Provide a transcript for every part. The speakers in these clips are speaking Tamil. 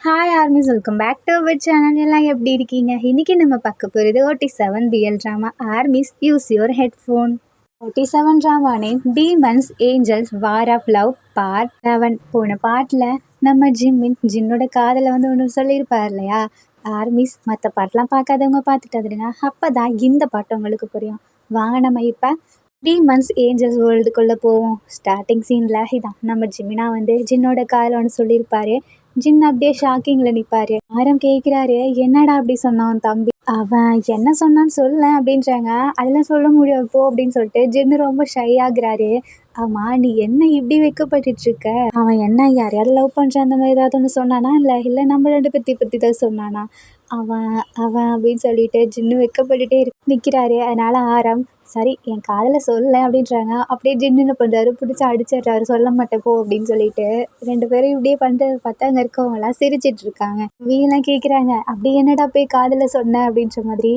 Hi armies, welcome back to our channel. எல்லாம் எப்படி இருக்கீங்க? இன்னைக்கு நம்ம பார்க்க போகிறது 47 BL drama. Armies, use your headphone. 47 drama name demons angels war of love part 7. போன பார்ட்டில் நம்ம ஜின்னோட காதலை ஒன்று சொல்லியிருப்பார் இல்லையா? ஆர்மிஸ், மற்ற பாட்டெலாம் பார்க்காதவங்க பார்த்துட்டு வந்துடுங்க. அப்போ தான் இந்த பாட்டு உங்களுக்கு புரியும். வாங்க நம்ம இப்போ டீமன்ஸ் ஏஞ்சல்ஸ் வேர்ல்டுக்குள்ளே போவோம். ஸ்டார்டிங் சீனில் இதான் நம்ம ஜிமினா ஜின்னோட காதலை ஒன்று சொல்லியிருப்பாரு. ஜின் அப்படியே ஷாக்கிங்கில் நிற்பாரு. ஆரம் கேட்குறாரு, என்னடா அப்படி சொன்னான் தம்பி? அவன் என்ன சொன்னான்னு சொல்ல அப்படின்றாங்க. அதெல்லாம் சொல்ல முடியாது போ அப்படின்னு சொல்லிட்டு ஜின்னு ரொம்ப ஷை ஆகுறாரு. ஆமா, நீ என்ன இப்படி வைக்கப்பட்டு இருக்க? அவன் என்ன யாரையாவது லவ் பண்ணுற அந்த மாதிரி ஏதாவது ஒன்று சொன்னானா? இல்லை நம்ம ரெண்டு பற்றி தான் சொன்னானா? அவன் அவன் அப்படின்னு சொல்லிட்டு ஜின்னு வைக்கப்பட்டுட்டே நிற்கிறாரு. அதனால ஆரம், சரி என் காதில் சொல்ல அப்படின்றாங்க. அப்படியே ஜின்னு என்ன பண்ணுறாரு, பிடிச்சி அடிச்சிடுறாரு. சொல்ல மாட்டேன் போ அப்படின்னு சொல்லிட்டு. ரெண்டு பேரும் இப்படியே பண்ணுறது பார்த்தா அங்கே இருக்கவங்களாம் சிரிச்சிட்டு இருக்காங்க. வீலாம் கேட்குறாங்க, அப்படி என்னடா போய் காதில் சொன்ன அப்படின்ற மாதிரி.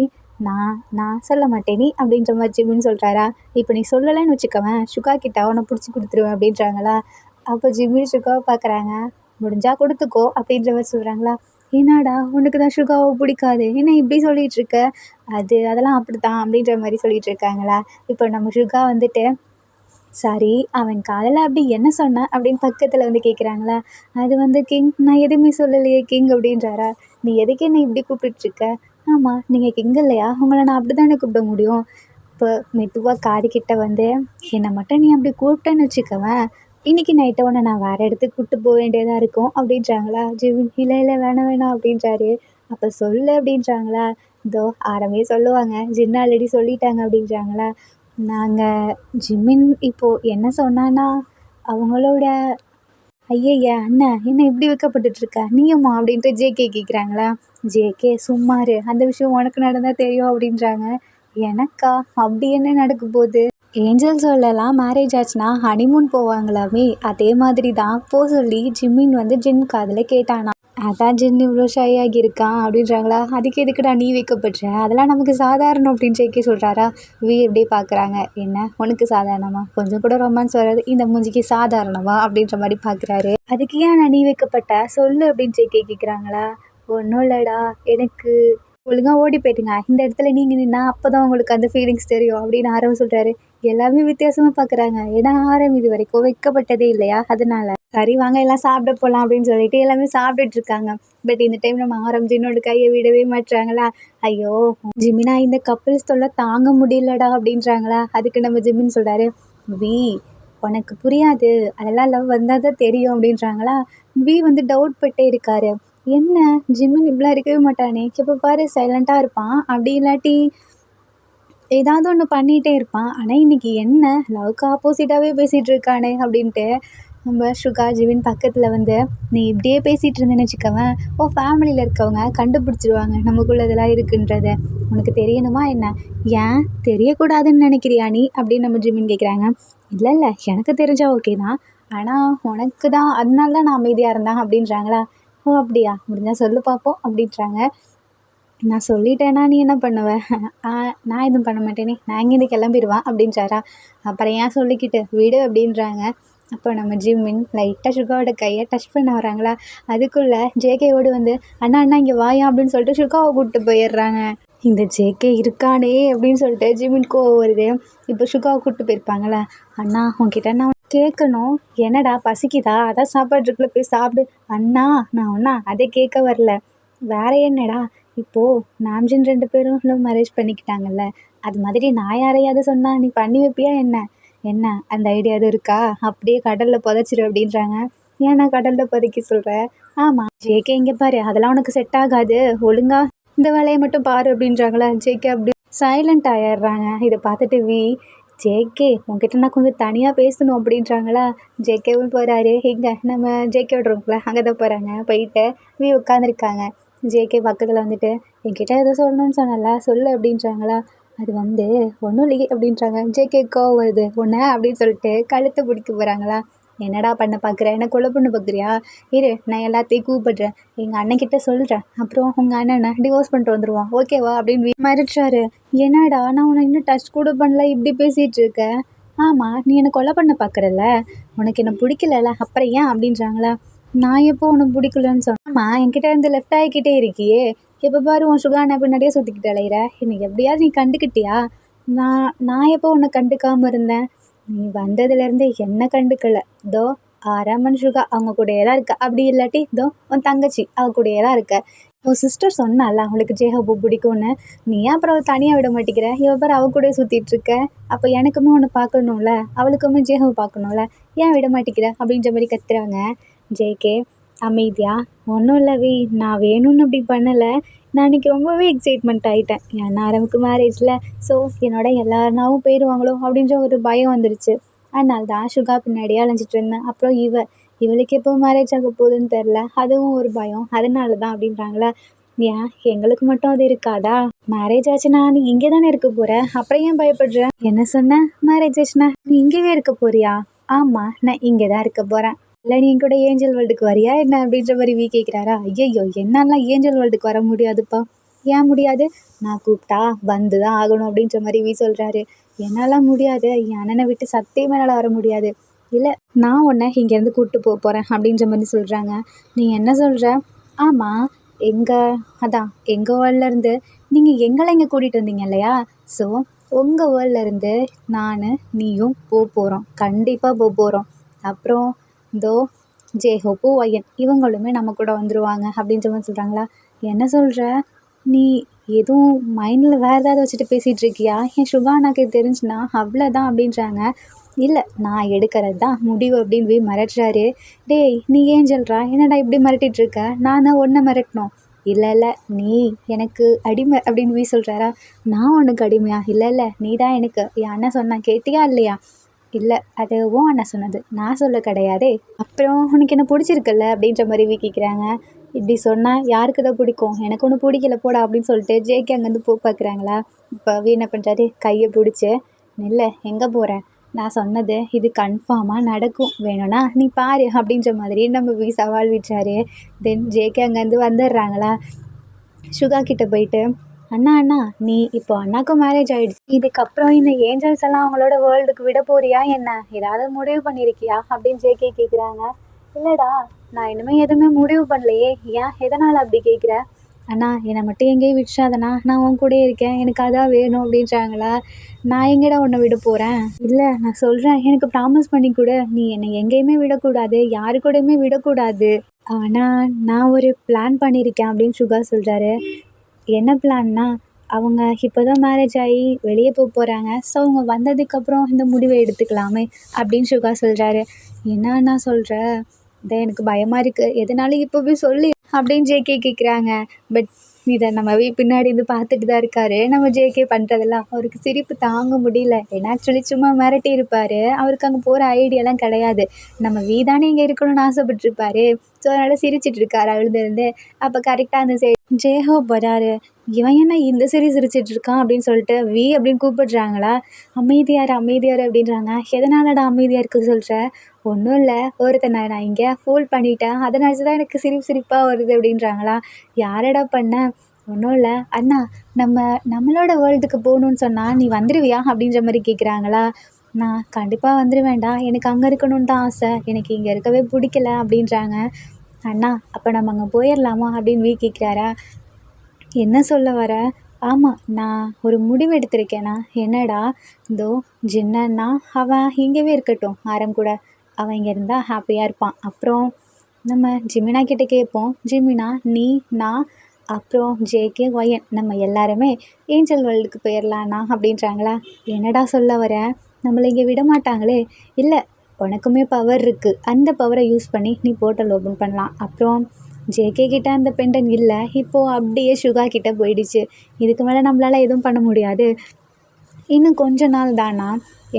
நான் சொல்ல மாட்டேன் நீ அப்படின்ற மாதிரி ஜிம்மின்னு சொல்கிறாரா? இப்போ நீ சொல்லலைன்னு வச்சுக்கவேன், சுகா கிட்ட அவனை பிடிச்சி கொடுத்துருவேன் அப்படின்றாங்களா? அப்போ ஜிம்மி சுகாவை பார்க்குறாங்க. முடிஞ்சா கொடுத்துக்கோ அப்படின்ற மாதிரி சொல்கிறாங்களா? என்னடா உனக்கு தான் சுகாவை பிடிக்காது, என்ன இப்படி சொல்லிகிட்டு இருக்க? அதெல்லாம் அப்படி தான் அப்படின்ற மாதிரி சொல்லிகிட்டு இருக்காங்களா? இப்போ நம்ம சுகா சாரி, அவன் காதில் அப்படி என்ன சொன்ன அப்படின்னு பக்கத்தில் கேட்குறாங்களா? அது கிங், நான் எதுவுமே சொல்லலையே கிங் அப்படின்றாரா? நீ எதுக்கு என்ன இப்படி கூப்பிட்டுருக்க? ஆமாம், நீங்கள் கிங் இல்லையா? உங்களை நான் அப்படி தானே கூப்பிட முடியும். இப்போ மெதுவாக காதுகிட்ட என்னை மட்டும் நீ அப்படி கூப்பிட்டேன்னு வச்சுக்கவேன், இன்றைக்கி நைட்டை உன்னை நான் வேறு இடத்துக்கு கூப்பிட்டு போக வேண்டியதாக இருக்கும் அப்படின்றாங்களா? ஜிவின் இல்லை வேணாம் அப்படின்றாரு. அப்போ சொல்லு அப்படின்றாங்களா? இதோ ஆரம்பே சொல்லுவாங்க, ஜின்னு ஆல்ரெடி சொல்லிட்டாங்க அப்படின்றாங்களா? நாங்கள் ஜிம்மின் இப்போது என்ன சொன்னான்னா, அவங்களோட ஐயய்ய அண்ணன் என்ன இப்படி வைக்கப்பட்டுட்ருக்க நீயுமா அப்படின்ட்டு ஜேகே கேட்குறாங்களா? ஜேகே சும்மாரு, அந்த விஷயம் உனக்கு நடந்தால் தெரியும் அப்படின்றாங்க. எனக்கா? அப்படி என்ன நடக்க போகுது? ஏஞ்சல்ஸோடலாம் மேரேஜ் ஆச்சுன்னா ஹனிமூன் போவாங்களாமே, அதே மாதிரி தான் போக சொல்லி ஜிம்மின் ஜின் காதில் கேட்டானா. அதான் ஜின் இவ்வளோ ஷை ஆகியிருக்கான் அப்படின்றாங்களா? அதுக்கு எதுக்குடா நீ வைக்கப்படுற, அதெல்லாம் நமக்கு சாதாரணம் அப்படின்னு ஜேகே சொல்கிறாரா? வி எப்படி பார்க்குறாங்க, என்ன உனக்கு சாதாரணமா? கொஞ்சம் கூட ரொமான்ஸ் வராது, இந்த மூஞ்சிக்கு சாதாரணமா அப்படின்ற மாதிரி பார்க்குறாரு. அதுக்கு ஏன் நான் நீ வைக்கப்பட்ட சொல்லு அப்படின்னு ஜேகே கேட்குறாங்களா? ஒன்றும் இல்லைடா, எனக்கு ஒழுங்காக ஓடி போயிட்டுங்க, இந்த இடத்துல நீங்கள் நின்னா அப்போ தான் உங்களுக்கு அந்த ஃபீலிங்ஸ் தெரியும் அப்படின்னு ஆரம் சொல்கிறாரு. எல்லாமே வித்தியாசமாக பார்க்குறாங்க. ஏன்னா ஆரம் இது வரைக்கும் வைக்கப்பட்டதே இல்லையா, அதனால. சரி வாங்க எல்லாம் சாப்பிட போகலாம் அப்படின்னு சொல்லிட்டு எல்லாமே சாப்பிட்டுட்டு இருக்காங்க. பட் இந்த டைம் நம்ம ஆரம் ஜின்னோட கையை விடவே மாட்டுறாங்களா? ஐயோ ஜிமினா, இந்த கப்பிள்ஸ் தொல்லை தாங்க முடியலடா அப்படின்றாங்களா? அதுக்கு நம்ம ஜிம்மின்னு சொல்கிறாரு, வி உனக்கு புரியாது, அதெல்லாம் லவ் வந்தால் தான் தெரியும் அப்படின்றாங்களா? வி டவுட் பட்டே இருக்காரு. என்ன ஜிம்மின் இப்படிலாம் இருக்கவே மாட்டானே, எப்போ பாரு சைலண்ட்டாக இருப்பான், அப்படி இல்லாட்டி ஏதாவது ஒன்று பண்ணிகிட்டே இருப்பான். ஆனால் இன்றைக்கி என்ன லவ்க்கு ஆப்போசிட்டாகவே பேசிகிட்டு இருக்கானே அப்படின்ட்டு நம்ம சுகா ஜிவின் பக்கத்தில் நீ இப்படியே பேசிகிட்டு இருந்தேன்னு வச்சுக்கவேன், ஃபேமிலியில் இருக்கவங்க கண்டுபிடிச்சிருவாங்க நமக்குள்ள இதெல்லாம் இருக்குன்றத. உனக்கு தெரியணுமா என்ன? ஏன் தெரியக்கூடாதுன்னு நினைக்கிறியா நீ அப்படின்னு நம்ம ஜிமின் கேட்குறாங்க. இல்லை எனக்கு தெரிஞ்சால் ஓகே தான், ஆனால் உனக்கு தான், அதனால தான் நான் அமைதியாக இருந்தேன் அப்படின்றாங்களா? அப்படியா, முடிஞ்சால் சொல்லு பார்ப்போம் அப்படின்றாங்க. நான் சொல்லிட்டேன்னா நீ என்ன பண்ணுவ? நான் எதுவும் பண்ண மாட்டேனே, நான் இங்கேருந்து கிளம்பிடுவேன் அப்படின்றாரா? அப்புறம் ஏன் சொல்லிக்கிட்டு விடு அப்படின்றாங்க. அப்போ நம்ம ஜிம்மின் லைட்டாக சுகாவோட கையை டச் பண்ண வராங்களா? அதுக்குள்ளே ஜேகேவோடு அண்ணா இங்கே வாயா அப்படின்னு சொல்லிட்டு சுகாவை கூப்பிட்டு போயிடுறாங்க. இந்த ஜேகே இருக்கானே அப்படின்னு சொல்லிட்டு ஜிம்மின் கோவம் வருது. இப்போ சுகாவை கூப்பிட்டு போயிருப்பாங்களே, அண்ணா உங்ககிட்ட நான் கேட்கணும். என்னடா பசிக்குதா? அதான் சாப்பாடு இருக்குள்ள, போய் சாப்பிடு. அண்ணா நான் அதை கேட்க வரல, வேற என்னடா? இப்போது நாம்ஜின் 2 பேரும் லவ் மேரேஜ் பண்ணிக்கிட்டாங்கல்ல, அது மாதிரி நான் யாரையாவது சொன்னால் நீ பண்ணி வைப்பியா என்ன அந்த ஐடியா எதுவும் இருக்கா? அப்படியே கடலில் புதைச்சிரு அப்படின்றாங்க. ஏன் நான் கடலில் புதைக்க சொல்கிறேன்? ஆமாம் ஜேகே, இங்கே பாரு, அதெல்லாம் உனக்கு செட் ஆகாது, ஒழுங்கா இந்த வேலையை மட்டும் பாரு அப்படின்றாங்களா? ஜேகே அப்படி சைலண்ட் ஆயிடுறாங்க. இதை பார்த்துட்டு வி, ஜேகே உங்ககிட்ட நான் கொஞ்சம் தனியாக பேசணும் அப்படின்றாங்களா? ஜேகேவும் போகிறாரு. இங்கே நம்ம ஜேகேவோட ரூம்ல அங்கே தான் போகிறாங்க. போயிட்டு வி உட்காந்துருக்காங்க. ஜேகே பக்கத்தில் என்கிட்ட எதோ சொல்லணும்னு சொன்னல சொல்லு அப்படின்றாங்களா? அது ஒன்றும் இல்லையே அப்படின்றாங்க. ஜேகே கோவம் வருது. ஒன்று அப்படின்னு சொல்லிட்டு கழுத்தை பிடிக்க போகிறாங்களா? என்னடா பண்ண பார்க்குற, என்ன கொலை பண்ண பார்க்குறியா? இரு, நான் எல்லாத்தையும் கூப்பிடுறேன், எங்கள் அண்ணன்கிட்ட சொல்கிறேன், அப்புறம் உங்கள் அண்ணனை டிவோர்ஸ் பண்ணிட்டு வந்துடுவான், ஓகேவா அப்படின்னு மிரட்டுறாரு. என்னடா நான் உன்னை இன்னும் டச் கூட பண்ணல, இப்படி பேசிகிட்டு இருக்க? ஆமாம், நீ என்னை கொலை பண்ண பார்க்குறல்ல, உனக்கு என்ன பிடிக்கலல்ல, அப்புறம் ஏன் அப்படின்றாங்களா? நான் எப்போ உனக்கு பிடிக்கலன்னு சொன்னேம்மா, என்கிட்ட இருந்து லெஃப்ட் ஆகிக்கிட்டே இருக்கியே, எப்போ பாரு உன் சுகானா பின்னாடியே சுற்றிக்கிட்டு அலையிற, இன்னைக்கு எப்படியாவது நீ கண்டுக்கிட்டியா? நான் நான் எப்போ உன்னை கண்டுக்காமல் இருந்தேன்? நீ வந்ததுலேருந்து என்ன கண்டுக்கல. இதோ ரமன் சுகா அவங்க கூடயே தான் இருக்க, அப்படி இல்லாட்டி இதோ உன் தங்கச்சி அவ கூடயே தான் இருக்க. உன் சிஸ்டர் சொன்னால அவளுக்கு ஜேஹோபு பிடிக்கும்னு, நீ ஏன் அப்புறம் அவள் தனியாக விட மாட்டேங்கிற? இவ பாரு அவ கூட சுற்றிட்டு இருக்க. அப்போ எனக்குமே ஒன்று பார்க்கணும்ல, அவளுக்குமே ஜேஹோப் பார்க்கணும்ல, ஏன் விட மாட்டேங்கிற அப்படின்ற மாதிரி கத்துறாங்க. ஜேகே அமைதியா, ஒன்றும் இல்லை வி, நான் வேணும்னு அப்படி பண்ணலை, நான் அன்றைக்கி ரொம்பவே எக்ஸைட்மெண்ட் ஆகிட்டேன். ஏன்னா நமக்கு மேரேஜில், ஸோ என்னோட எல்லாருனாவும் போயிடுவாங்களோ அப்படின்ற ஒரு பயம் வந்துருச்சு. அதனால தான் சுகா பின்னாடியே அலைஞ்சிட்டு இருந்தேன். அப்புறம் இவளுக்கு எப்போ மேரேஜ் ஆக போகுதுன்னு தெரில, அதுவும் ஒரு பயம், அதனால தான் அப்படின்றாங்களே. ஏன் எங்களுக்கு மட்டும் அது இருக்காதா? மேரேஜ் ஆச்சுன்னா நீ இங்கே தானே இருக்க போகிற, அப்புறம் ஏன் பயப்படுற? என்ன சொன்ன? மேரேஜ் ஆச்சுன்னா நீ இங்கேவே இருக்க போறியா? ஆமாம், நான் இங்கே தான் இருக்க போகிறேன். இல்லை நீ கூட ஏஞ்சல் வேர்ல்டுக்கு வரியா என்ன அப்படின்ற மாதிரி வி கேட்குறாரா. ஐயோ, என்னாலாம் ஏஞ்சல் வேர்ல்டுக்கு வர முடியாதுப்பா. ஏன் முடியாது? நான் கூப்பிட்டா வந்து தான் ஆகணும் அப்படின்ற மாதிரி வி சொல்கிறாரு. என்னால் முடியாது, என் அண்ணனை விட்டு சத்தியமே என்னால் வர முடியாது. இல்லை, நான் உன்னை இங்கேருந்து கூப்பிட்டு போகிறேன் அப்படின்ற மாதிரி சொல்கிறாங்க. நீ என்ன சொல்கிற? ஆமாம், எங்கள் வேர்ல்ட்லேருந்து நீங்கள் எங்களை இங்கே கூட்டிகிட்டு வந்தீங்க இல்லையா? ஸோ உங்கள் வேர்ல்ட்லேருந்து நான் நீயும் போகிறோம், கண்டிப்பாக போகிறோம். அப்புறம் இதோ ஜேஹோப்பு ஒயன் இவங்களுமே நம்ம கூட வந்துடுவாங்க அப்படின்ற மாதிரி சொல்கிறாங்களா. என்ன சொல்கிற? நீ எதுவும் மைண்டில் வேறு ஏதாவது வச்சுட்டு பேசிகிட்டு இருக்கியா? என் சுகானாக்கு தெரிஞ்சுனா அவ்வளோதான் அப்படின்றாங்க. இல்லை, நான் எடுக்கிறது தான் முடிவு அப்படின்னு போய் மிரட்டுறாரு. டேய் நீ ஏன் சொல்கிறா? என்னடா இப்படி மிரட்டிகிட்ருக்க? நான் தான் ஒன்றை மிரட்டணும். இல்லை நீ எனக்கு அடிமை அப்படின்னு போய் சொல்கிறாரா. நான் உனக்கு அடிமையா? இல்லை நீ தான் எனக்கு. என் அண்ணன் சொன்னா கேட்டியா இல்லையா? இல்லை, அது உன் அண்ணன் சொன்னது, நான் சொல்ல கிடையாதே. அப்புறம் உனக்கு என்ன பிடிச்சிருக்குல்ல அப்படின்ற மாதிரி கேட்குறாங்க. இப்படி சொன்னால் யாருக்கு தான் பிடிக்கும்? எனக்கு ஒன்று பிடிக்கல போடா அப்படின்னு சொல்லிட்டு ஜேகே அங்கேருந்து பார்க்குறாங்களா. இப்போ என்ன பண்ணுறாரு, கையை பிடிச்சி இல்லை எங்கே போகிறேன், நான் சொன்னது இது கன்ஃபார்மாக நடக்கும், வேணும்னா நீ பாரு அப்படின்ற மாதிரி நம்ம சவால் விட்டாரு. தென் ஜேகே அங்கேருந்து வந்துடுறாங்களா. சுகா கிட்டே போயிட்டு, அண்ணா நீ இப்போ அண்ணாக்கும் மேரேஜ் ஆகிடுச்சு, இதுக்கப்புறம் இந்த ஏஞ்சல்ஸ் எல்லாம் அவங்களோட வேர்ல்டுக்கு விட போறியா என்ன? ஏதாவது முடிவு பண்ணியிருக்கியா அப்படின்னு ஜேகே கேட்குறாங்க. இல்லைடா, நான் இனிமேல் எதுவுமே முடிவு பண்ணலையே. ஏன், எதனால் அப்படி கேட்குற? அண்ணா என்னை மட்டும் எங்கேயும் விட்டுறாதண்ணா, நான் உன் கூட இருக்கேன், எனக்கு அதான் வேணும் அப்படின்றாங்களா. நான் எங்கேடா உன்னை விட போகிறேன்? இல்லை நான் சொல்கிறேன், எனக்கு ப்ராமிஸ் பண்ணி கொடு, நீ என்னை எங்கேயுமே விடக்கூடாது, யாரு கூடயுமே விடக்கூடாது. ஆனால் நான் ஒரு பிளான் பண்ணியிருக்கேன் அப்படின்னு சுகா சொல்கிறாரு. என்ன பிளான்னா, அவங்க இப்போ தான் மேரேஜ் ஆகி வெளியே போகிறாங்க, ஸோ அவங்க வந்ததுக்கப்புறம் இந்த முடிவை எடுத்துக்கலாமே அப்படின்னு சுகா சொல்கிறாரு. என்னன்னா சொல்கிற? இதை எனக்கு பயமாக இருக்குது, எதனாலும் இப்போவே சொல்லி அப்படின்னு ஜேகே கேட்குறாங்க. பட் இதை நம்ம பின்னாடி இருந்து பார்த்துட்டு தான் இருக்காரு. நம்ம ஜேகே பண்ணுறதெல்லாம் அவருக்கு சிரிப்பு தாங்க முடியல. ஏன்னா ஆக்சுவலி சும்மா மிரட்டி இருப்பார், அவருக்கு அங்கே போகிற ஐடியாலாம் கிடையாது. நம்ம தானே இங்கே இருக்கணும்னு ஆசைப்பட்டுருப்பாரு. ஸோ அதனால் சிரிச்சிட்டு இருக்காரு அழுதுருந்து. அப்போ கரெக்டாக அந்த ஜேஹோப் வராரு. இவன் என்ன இந்த சரி சிரிச்சிட்டு இருக்கான் அப்படின்னு சொல்லிட்டு வி அப்படின்னு கூப்பிடுறாங்களா. அமைதியார் அப்படின்றாங்க. எதனாலடா அமைதியாக இருக்க சொல்கிற? ஒன்றும் இல்லை, ஒருத்தனை நான் இங்கே ஃபூல் பண்ணிட்டேன், அதனால தான் எனக்கு சிரிப்பாக வருது அப்படின்றாங்களா. யாரடா பண்ண? ஒன்றும் இல்லை அண்ணா, நம்மளோட வேர்ல்டுக்கு போகணுன்னு சொன்னால் நீ வந்துடுவியா அப்படின்ற மாதிரி கேட்குறாங்களா. நான் கண்டிப்பாக வந்துடுவேன்டா, எனக்கு அங்கே இருக்கணும்னு தான் ஆசை, எனக்கு இங்கே இருக்கவே பிடிக்கல அப்படின்றாங்க. அண்ணா அப்போ நம்ம அங்கே போயிடலாமா அப்படின்னு வி கேட்குறாரா. என்ன சொல்ல வர? ஆமாம், நான் ஒரு முடிவு எடுத்திருக்கேனா. என்னடா? இதோ ஜின்னன்னா அவன் இங்கேவே இருக்கட்டும், ஆரம் கூட, அவன் இங்கே இருந்தால் ஹாப்பியாக இருப்பான். அப்புறம் நம்ம ஜிமினா கிட்டே கேட்போம். ஜிமினா, நீ, நான், அப்புறம் ஜேகே ஒயன் நம்ம எல்லாருமே ஏஞ்சல் வேர்ல்டுக்கு போயிடலாண்ணா அப்படின்றாங்களா. என்னடா சொல்ல வர? நம்மளை இங்கே விட மாட்டாங்களே. இல்லை, உனக்குமே பவர் இருக்குது, அந்த பவரை யூஸ் பண்ணி நீ போர்ட்டல் ஓப்பன் பண்ணலாம். அப்புறம் ஜேகே கிட்ட அந்த பெண்டன் இல்லை, இப்போது அப்படியே சுகா கிட்டே போயிடுச்சு. இதுக்கு மேலே நம்மளால் எதுவும் பண்ண முடியாது. இன்னும் கொஞ்ச நாள் தானா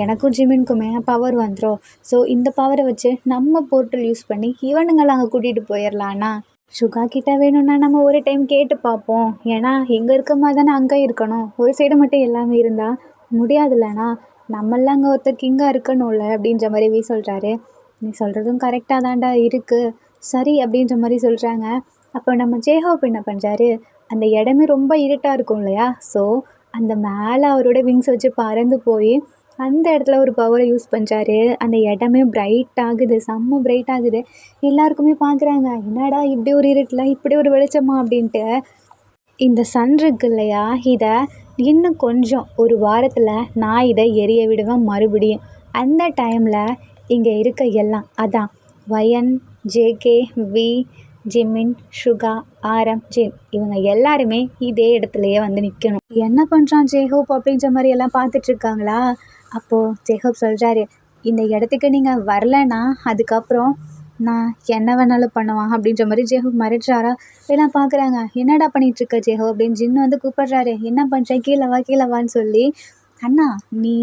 எனக்கும் ஜிமினுக்குமே பவர் வந்துடும். ஸோ இந்த பவரை வச்சு நம்ம போர்ட்டல் யூஸ் பண்ணி இவனுங்களை அங்கே கூட்டிகிட்டு போயிடலான்னா. சுகா கிட்ட வேணும்னா நம்ம ஒரு டைம் கேட்டு பார்ப்போம். ஏன்னா இங்கே இருக்க மாதிரி தானே அங்கே இருக்கணும், ஒரு சைடு மட்டும் எல்லாமே இருந்தால் முடியாதுல்லண்ணா. நம்மளாம் அங்கே ஒருத்தர் கிங்காக இருக்கணும்ல அப்படின்ற மாதிரி வி சொல்கிறாரு. நீ சொல்கிறதும் கரெக்டாக தான்டா இருக்குது, சரி அப்படின்ற மாதிரி சொல்கிறாங்க. அப்போ நம்ம ஜேஹோப் என்ன பண்ணுறாரு, அந்த இடமே ரொம்ப இருட்டாக இருக்கும் இல்லையா. ஸோ அந்த மேலே அவரோட விங்ஸ் வச்சு பறந்து போய் அந்த இடத்துல ஒரு பவரை யூஸ் பண்ணுறாரு. அந்த இடமே பிரைட் ஆகுது, செம்ம பிரைட் ஆகுது. எல்லாருக்குமே பார்க்குறாங்க, என்னடா இப்படி ஒரு இருட்டில் இப்படி ஒரு வெளிச்சமா அப்படின்ட்டு. இந்த சன் இருக்கு இல்லையா, இதை இன்னும் கொஞ்சம் ஒரு வாரத்தில் நான் இதை எரிய விடுவேன் மறுபடியும். அந்த டைமில் இங்கே இருக்க எல்லாம் அதான் வயன், ஜேகே, வி, ஜிமின், சுகா, ஆரம், ஜின் இவங்க எல்லாருமே இதே இடத்துலையே வந்து நிற்கணும். என்ன பண்ணுறான் ஜேஹோப் அப்படின்ற மாதிரி எல்லாம் பார்த்துட்ருக்காங்களா. அப்போது ஜேஹோப் சொல்கிறாரு, இந்த இடத்துக்கு நீங்கள் வரலன்னா அதுக்கப்புறம் நான் என்ன வேணாலும் பண்ணுவான் அப்படின்ற மாதிரி ஜேஹோப் மிரட்டுறாரா. எல்லாம் பார்க்குறாங்க, என்னடா பண்ணிகிட்ருக்க ஜேஹோ அப்படின்னு ஜின்னு வந்து கூப்பிட்றாரு. என்ன பண்ணுற, கீழே வா கீழே வான்னு சொல்லி. அண்ணா நீ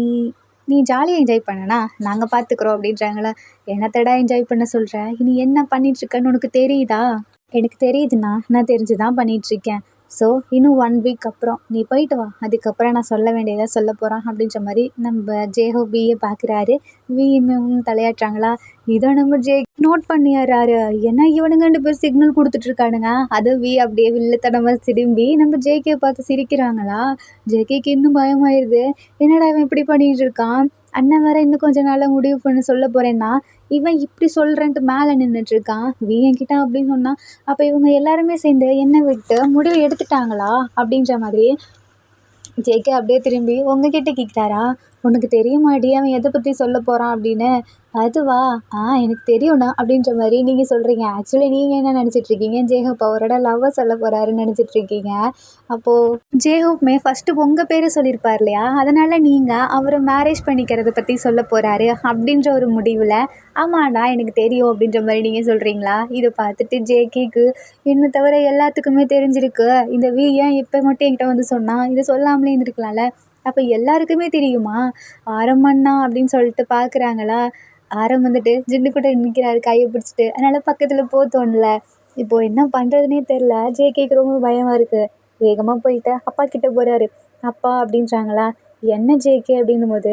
நீ ஜாலியாக என்ஜாய் பண்ணனா, நாங்கள் பார்த்துக்குறோம் அப்படின்றாங்களா. என்னத்தடா என்ஜாய் பண்ண சொல்கிற, நீ என்ன பண்ணிகிட்ருக்கன்னு உனக்கு தெரியுதா. எனக்கு தெரியுதுண்ணா, நான் தெரிஞ்சு தான் பண்ணிகிட்ருக்கேன். ஸோ இன்னும் 1 வீக் அப்புறம் நீ போயிட்டு வா, அதுக்கப்புறம் நான் சொல்ல வேண்டியதை சொல்ல போகிறான் அப்படின்ற மாதிரி நம்ம ஜேஹோ பியை பார்க்குறாரு. வியும் தலையாட்டுறாங்களா. இதை நம்ம ஜே நோட் பண்ணிடுறாரு. ஏன்னா இவனுங்க 2 பேர் சிக்னல் கொடுத்துட்ருக்கானுங்க. அது வி அப்படியே வில்லத்தனமாக திரும்பி நம்ம ஜேகே பார்த்து சிரிக்கிறாங்களா. ஜேகேக்கு இன்னும் பயமாயிருது. என்னடா இவன் இப்படி பண்ணிகிட்டு இருக்கான், அண்ணன் வேற இன்னும் கொஞ்ச நாளில் முடிவு பண்ண சொல்ல போகிறேன்னா இவன் இப்படி சொல்கிறேன்ட்டு மேலே நின்றுட்டுருக்கான். வி என்கிட்ட அப்படின்னு சொன்னான். அப்போ இவங்க எல்லாருமே சேர்ந்து என்னை விட்டு முடிவு எடுத்துட்டாங்களா அப்படின்ற மாதிரி ஜேகே அப்படியே திரும்பி உங்ககிட்ட கேட்குறாரா. உனக்கு தெரியுமாடி அவன் எதை பற்றி சொல்ல போகிறான் அப்படின்னு. அதுவா, எனக்கு தெரியும்ண்ணா அப்படின்ற மாதிரி நீங்கள் சொல்கிறீங்க. ஆக்சுவலி நீங்கள் என்ன நினச்சிட்ருக்கீங்க, ஜேஹோப் அவரோட லவ்வை சொல்ல போகிறாருன்னு நினச்சிட்ருக்கீங்க. அப்போது ஜேஹோப்மே ஃபஸ்ட்டு உங்கள் பேர் சொல்லியிருப்பார் இல்லையா, அதனால் நீங்கள் அவரை மேரேஜ் பண்ணிக்கிறத பற்றி சொல்ல போகிறாரு அப்படின்ற ஒரு முடிவில் ஆமாண்டா எனக்கு தெரியும் அப்படின்ற மாதிரி நீங்கள் சொல்கிறீங்களா. இதை பார்த்துட்டு ஜேகேக்கு என்னை தவிர எல்லாத்துக்குமே தெரிஞ்சிருக்கு. இந்த வி ஏன் இப்போ மட்டும் என்கிட்ட வந்து சொன்னான், இதை சொல்லாமலே இருந்திருக்கலாம்ல. அப்போ எல்லாருக்குமே தெரியுமா ஆரம்பண்ணா அப்படின்னு சொல்லிட்டு பார்க்குறாங்களா. ஆரம் வந்துட்டு ஜின்னு கூட நிற்கிறாரு கையை பிடிச்சிட்டு. அதனால் பக்கத்தில் போக தோணல. இப்போது என்ன பண்ணுறதுனே தெரில. ஜேகேக்கு ரொம்ப பயமாக இருக்குது. வேகமாக போயிட்டு அப்பா கிட்டே போகிறாரு. அப்பா அப்படின்றாங்களா. என்ன ஜேகே அப்படின்னும் போது,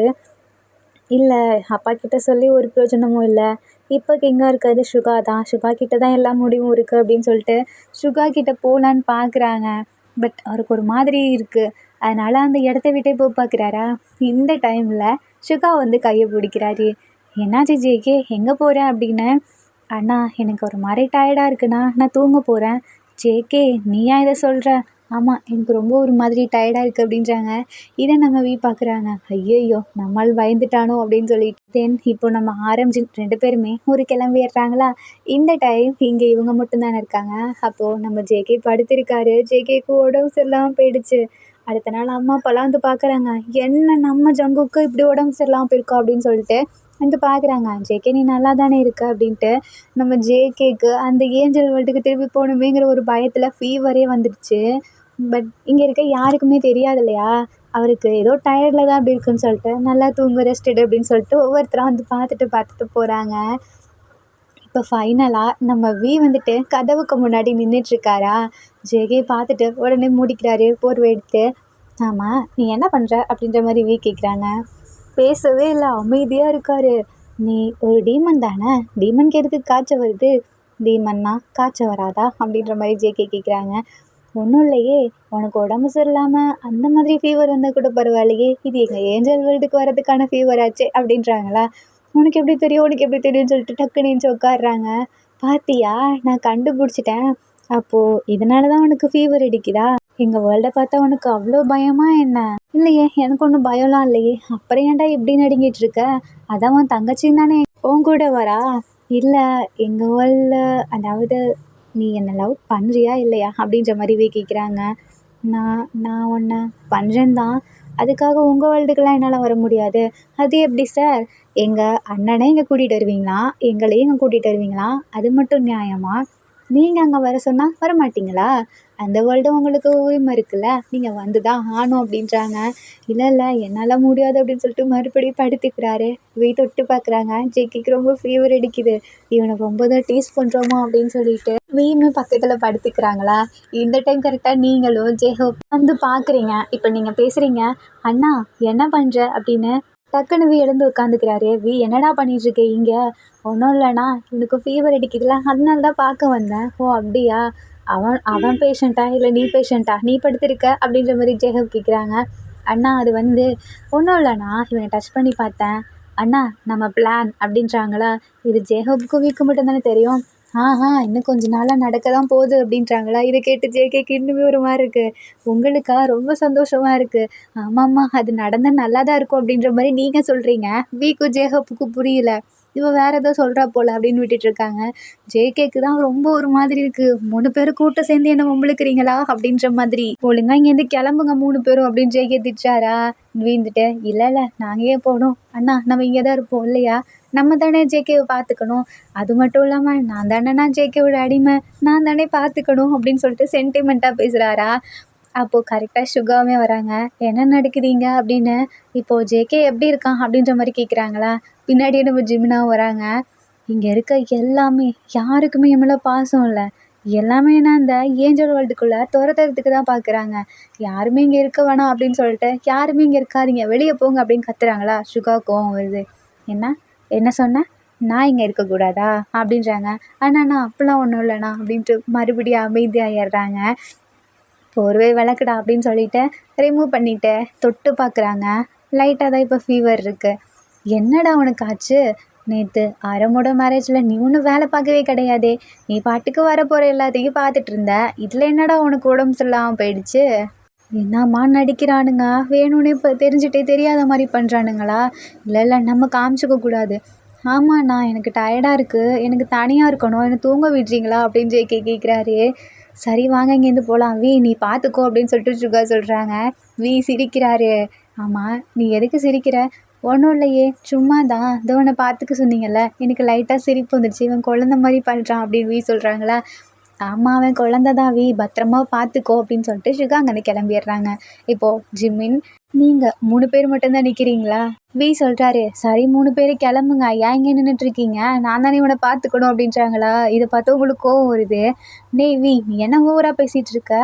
இல்லை அப்பா கிட்டே சொல்லி ஒரு பிரயோஜனமும் இல்லை. இப்போ எங்கே இருக்காது சுகா தான், சுகா கிட்டே தான் எல்லா முடிவும் இருக்குது அப்படின்னு சொல்லிட்டு சுகா கிட்டே போகலான்னு பார்க்குறாங்க. பட் அவருக்கு ஒரு மாதிரி இருக்குது. அதனால் அந்த இடத்த விட்டே போக பார்க்குறாரா. இந்த டைமில் சுகா வந்து கையை பிடிக்கிறாரு. என்னாச்சு ஜேகே, எங்கே போகிறேன் அப்படின்னு. அண்ணா எனக்கு ஒரு மாதிரி டயர்டாக இருக்குண்ணா, நான் தூங்க போகிறேன். ஜேகே நீயா இதை சொல்கிற. ஆமாம் எனக்கு ரொம்ப ஒரு மாதிரி டயர்டாக இருக்குது அப்படின்றாங்க. இதை நம்ம பார்க்குறாங்க. ஐயையோ நம்மால் பயந்துட்டானோ அப்படின்னு சொல்லிட்டு தென் இப்போ நம்ம ஆரம்பிச்சு 2 பேருமே ஒரு கிளம்பிடுறாங்களா. இந்த டைம் இங்கே இவங்க மட்டும்தானே இருக்காங்க. அப்போது நம்ம ஜேகே படுத்திருக்காரு. ஜேகேக்கு உடம்பு சரியில்லாமல் போயிடுச்சு. அடுத்த நாள் அம்மா அப்பாலாம் வந்து பார்க்குறாங்க. என்ன நம்ம ஜங்குக்கு இப்படி உடம்பு சரியில்லாமல் போயிருக்கோம் அப்படின்னு சொல்லிட்டு வந்து பார்க்குறாங்க. ஜேகே நீ நல்லா தானே இருக்க அப்படின்ட்டு. நம்ம ஜேகேக்கு அந்த ஏஞ்சல் வேர்ல்டுக்கு திரும்பி போகணுமேங்கிற ஒரு பயத்தில் ஃபீவரே வந்துடுச்சு. பட் இங்கே இருக்க யாருக்குமே தெரியாது இல்லையா. அவருக்கு ஏதோ டயர்டில் தான் அப்படி இருக்குன்னு சொல்லிட்டு நல்லா தூங்கு ரெஸ்ட் எடு அப்படின்னு சொல்லிட்டு ஒவ்வொருத்தராக வந்து பார்த்துட்டு போகிறாங்க. இப்போ ஃபைனலாக நம்ம வி வந்துட்டு கதவுக்கு முன்னாடி நின்றுட்டுருக்காரா. ஜேகே பார்த்துட்டு உடனே மூடிக்கிறாரு போர்வை எடுத்து. ஆமாம் நீ என்ன பண்ணுற அப்படின்ற மாதிரி வி கேட்குறாங்க. பேசவே இல்லை, அமைதியாக இருக்கார். நீ ஒரு டீமன் தானே, டீமனுக்கு எதுக்கு காய்ச்சல் வருது, டீமன்னா காய்ச்சல் வராதா அப்படின்ற மாதிரி ஜேகே கேட்குறாங்க. ஒன்றும் இல்லையே, உனக்கு உடம்பு சரியில்லாமல் அந்த மாதிரி ஃபீவர் வந்தால் கூட பரவாயில்லையே, இது எங்கள் ஏஞ்சல் வேர்ல்டுக்கு வரதுக்கான ஃபீவர் ஆச்சு அப்படின்றாங்களா. உனக்கு எப்படி தெரியும் உனக்கு எப்படி தெரியும்னு சொல்லிட்டு டக்குன்னு எழுந்து உட்காடுறாங்க. பாத்தியா நான் கண்டுபிடிச்சிட்டேன். அப்போது இதனால தான் உனக்கு ஃபீவர் அடிக்குதா. எங்கள் வேர்ல்டை பார்த்தா உனக்கு அவ்வளோ பயமா என்ன. இல்லையே எனக்கு ஒன்றும் பயம்லாம் இல்லையே. அப்புறம் ஏன்டா இப்படி நடுங்கிட்டு இருக்க. அதான் உன் தங்கச்சியும் தானே உன் கூட வரா. இல்லை எங்கள் வேர்ல்டில் அதாவது நீ என்னை லவ் பண்ணுறியா இல்லையா அப்படின்ற மாதிரி கேட்குறாங்க. நான் உன்னை பண்ணுறேன் தான், அதுக்காக உங்கள் வேர்ல்டுக்கெலாம் என்னால் வர முடியாது. அது எப்படி சார், எங்கள் அண்ணனை இங்கே கூட்டிகிட்டு வருவீங்களா, எங்களையும் இங்கே கூட்டிகிட்டு வருவீங்களா, அது மட்டும் நியாயமா. நீங்கள் அங்கே வர சொன்னால் வர மாட்டிங்களா. அந்த வேர்ல்டு உங்களுக்கு உரிமை இருக்குல்ல, நீங்கள் வந்து தான் ஆகணும் அப்படின்றாங்க. இல்லை என்னால் முடியாது அப்படின்னு சொல்லிட்டு மறுபடியும் படுத்துக்கிறாரு. தொட்டு பார்க்குறாங்க. ஜேகேக்கு ரொம்ப ஃபீவர் அடிக்குது. இவனை ரொம்ப தான் டீஸ் பண்ணுறோமோ அப்படின்னு சொல்லிட்டு வீமே பக்கத்தில் படுத்துக்கிறாங்களா. இந்த டைம் கரெக்டாக நீங்களும் ஜேஹோப் வந்து பார்க்குறீங்க. இப்போ நீங்கள் பேசுகிறீங்க. அண்ணா என்ன பண்ணுற அப்படின்னு டக்குன்னு எழுந்து உட்காந்துக்கிறாரு. என்னடா பண்ணிகிட்ருக்க இங்கே. ஒன்றும் இல்லைண்ணா, இவனுக்கு ஃபீவர் அடிக்குதுல, அதனால தான் பார்க்க வந்தேன். ஓ அப்படியா, அவன் பேஷண்ட்டா இல்லை நீ பேஷண்ட்டா, நீ படுத்திருக்க அப்படின்ற மாதிரி ஜேஹோப் கேட்குறாங்க. அண்ணா அது வந்து ஒன்றும் இல்லைண்ணா, இவனை டச் பண்ணி பார்த்தேன். அண்ணா நம்ம பிளான் அப்படின்றாங்களா. இது ஜேஹோப்புக்கும் வீக்கு மட்டும் தானே தெரியும். இன்னும் கொஞ்ச நாளாக நடக்க தான் போகுது அப்படின்றாங்களா. இதை கேட்டு ஜேகேக்கு இன்னுமே ஒரு மாதிரி இருக்குது. உங்களுக்கா ரொம்ப சந்தோஷமாக இருக்குது. ஆமாம்மா அது நடந்தால் நல்லா தான் இருக்கும் அப்படின்ற மாதிரி நீங்கள் சொல்கிறீங்க. வீக்கும் ஜேஹோப்புக்கும் புரியல. இவ வேறு ஏதோ சொல்கிறா போல் அப்படின்னு விட்டுட்ருக்காங்க. ஜேகேக்கு தான் ரொம்ப ஒரு மாதிரி இருக்குது. 3 பேரும் கூட்டம் சேர்ந்து என்ன வம்பிழுக்கிறீங்களா அப்படின்ற மாதிரி. ஒழுங்கா இங்கேருந்து கிளம்புங்க 3 பேரும் அப்படின்னு ஜேகே திட்டுறாரா. வீழ்ந்துட்டு இல்லை நாங்கள் ஏன் போகணும் அண்ணா, நம்ம இங்கே தான் இருப்போம் இல்லையா, நம்ம தானே ஜேகேவை பார்த்துக்கணும். அது மட்டும் இல்லாமல் நான் தானேண்ணா ஜேகேவோட அடிமை, நான் தானே பார்த்துக்கணும் அப்படின்னு சொல்லிட்டு சென்டிமெண்ட்டாக பேசுகிறாரா. அப்போது கரெக்டாக சுகாவே வராங்க. என்ன நடக்குதுங்க அப்படின்னு. இப்போது ஜேகே எப்படி இருக்கான் அப்படின்ற மாதிரி கேட்குறாங்களா. பின்னாடியே நம்ம ஜிமினாவும் வராங்க. இங்கே இருக்க எல்லாமே யாருக்குமே என் மேலே பாசம் இல்லை. எல்லாமே நான் அந்த ஏஞ்சல் வேர்ல்டுக்குள்ளே துரத்துறதுக்கு தான் பார்க்குறாங்க. யாருமே இங்கே இருக்க வேணாம் அப்படின்னு சொல்லிட்டு யாருமே இங்கே இருக்காதீங்க, வெளியே போங்க அப்படின்னு கத்துறாங்களா. சுகா கோவம் வருது. என்ன சொன்னேன், நான் இங்கே இருக்கக்கூடாதா அப்படின்றாங்க. அண்ணா அப்படிலாம் ஒன்றும் இல்லைண்ணா அப்படின்ட்டு மறுபடியும் அமைதியாகிடுறாங்க. போர்வை விளக்குடா அப்படின்னு சொல்லிட்டு ரிமூவ் பண்ணிவிட்டு தொட்டு பார்க்குறாங்க. லைட்டாக தான் இப்போ ஃபீவர் இருக்குது. என்னடா உனக்கு ஆச்சு, நேற்று ஆரமோட மேரேஜில் நீ ஒன்றும் வேலை பார்க்கவே கிடையாதே, நீ பாட்டுக்கு வரப்போகிற எல்லாத்தையும் பார்த்துட்டு இருந்த, இதில் என்னடா உனக்கு உடம்பு சரியில்லாமல் போயிடுச்சு. என்னம்மா நடிக்கிறானுங்க, வேணும்னே இப்போ தெரிஞ்சுட்டே தெரியாத மாதிரி பண்ணுறானுங்களா. இல்லை நம்ம காமிச்சிக்க கூடாது. ஆமாண்ணா எனக்கு டயர்டாக இருக்குது, எனக்கு தனியாக இருக்கணும், என்னை தூங்க விடுறீங்களா அப்படின்னு ஜேகே கேட்குறாரு. சரி வாங்க இங்கேருந்து போகலாம், நீ பார்த்துக்கோ அப்படின்னு சொல்லிட்டு சுகா சொல்கிறாங்க. சிரிக்கிறாரு. ஆமாம் நீ எதுக்கு சிரிக்கிற. ஒன்றும் இல்லையே சும்மா தான், இதோ உன்னை பார்த்துக்க சொன்னீங்கல்ல, எனக்கு லைட்டாக சிரிப்பு வந்துடுச்சு, இவன் குழந்த மாதிரி பண்ணுறான் அப்படின்னு சொல்கிறாங்களா. ஆமாம் அவன் குழந்த தான், பத்திரமா பார்த்துக்கோ அப்படின்னு சொல்லிட்டு சுகா அங்கே கிளம்பிடுறாங்க. இப்போது ஜிமின், நீங்கள் 3 பேர் மட்டும்தான் நிற்கிறீங்களா. சொல்கிறாரு. சரி 3 பேர் கிளம்புங்க, ஏன் இங்கே நின்றுட்டுருக்கீங்க, நான் தானே இவனை பார்த்துக்கணும் அப்படின்றாங்களா. இதை பார்த்து உங்களுக்கு கோவம் வருது. நீ என்ன ஓவராக பேசிகிட்டு இருக்க,